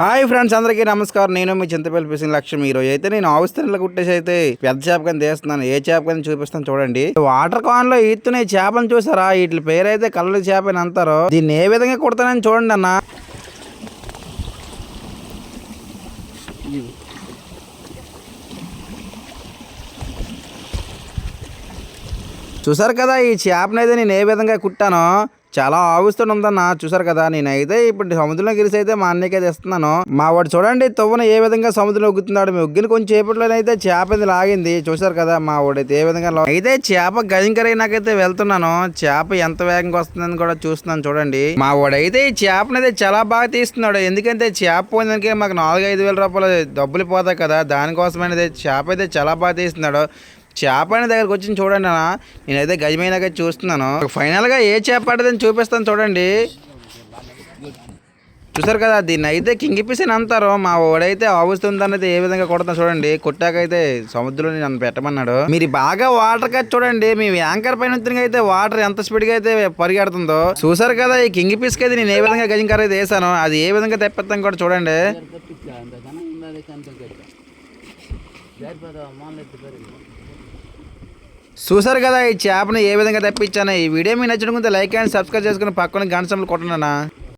Hi friends, అందరికీ నమస్కారం. నేను మీ చింతపల్లి ఫిషింగ్ లక్ష్యం. ఈ రోజు అయితే నేను ఆవిస్తరిలో కుట్టేసి అయితే పెద్ద చేప కింద తీస్తున్నాను. ఏ చేప కింద చూపిస్తాను చూడండి. వాటర్ కాన్ లో ఈత్తున్న చేపను చూసారా? వీటి పేరు అయితే కళ్ళు చేప అని అంటారు. దీన్ని ఏ విధంగా కుడతానని చూడండి అన్న. చూసారు కదా, ఈ చేపనైతే నేను ఏ విధంగా కుట్టానో. చాలా ఆగుస్తూనే ఉందన్న. చూసారు కదా, నేనైతే ఇప్పుడు సముద్రంలో గిరిసి అయితే మా అన్నయ్యకి తెస్తున్నాను. మా వాడు చూడండి తువ్వన ఏ విధంగా సముద్రంలో ఒగ్గుతున్నాడు. మీ ఒగ్గిన కొంచెం సేపట్లోనైతే చేప లాగింది. చూసారు కదా, మా వాడైతే ఏ విధంగా అయితే చేప గజంకరై నాకైతే వెళ్తున్నాను. చేప ఎంత వేగంగా వస్తుందని కూడా చూస్తున్నాను చూడండి. మా వాడైతే ఈ చేపనైతే చాలా బాగా తీస్తున్నాడు. ఎందుకంటే చేప పోయినాకే మాకు 4-5 వేల రూపాయలు డబ్బులు పోతాయి కదా, దానికోసమైనది చేప అయితే చాలా బాగా తీస్తున్నాడు. చేప అనే దగ్గరకు వచ్చి చూడండి అన్న. నేనైతే గజమైనాక చూస్తున్నాను. ఫైనల్గా ఏ చేప పడ్డదని చూపిస్తాను చూడండి. చూసారు కదా, దీన్ని అయితే కింగ్ ఫిష్ అని అంటారు. మా వాడైతే ఆగుస్తుందన్నది ఏ విధంగా కొడతాను చూడండి. కొట్టాకైతే సముద్రంలో నన్ను పెట్టమన్నాడు. మీరు బాగా వాటర్ కట్ చూడండి. మీ యాంకర్ పైన అయితే వాటర్ ఎంత స్పీడ్గా అయితే పరిగెడుతుందో. చూసారు కదా, ఈ కింగ్ ఫిష్కి అయితే నేను ఏ విధంగా గజంకర అయితే వేసాను. అది ఏ విధంగా తెప్పిస్తాను కూడా చూడండి. చూసారు కదా, ఈ చేపను ఏ విధంగా తెప్పించాను. ఈ వీడియో మీకు నచ్చడం లైక్ అండ్ సబ్స్క్రైబ్ చేసుకుని పక్కన గంట సింబల్ కొట్టండి అన్న.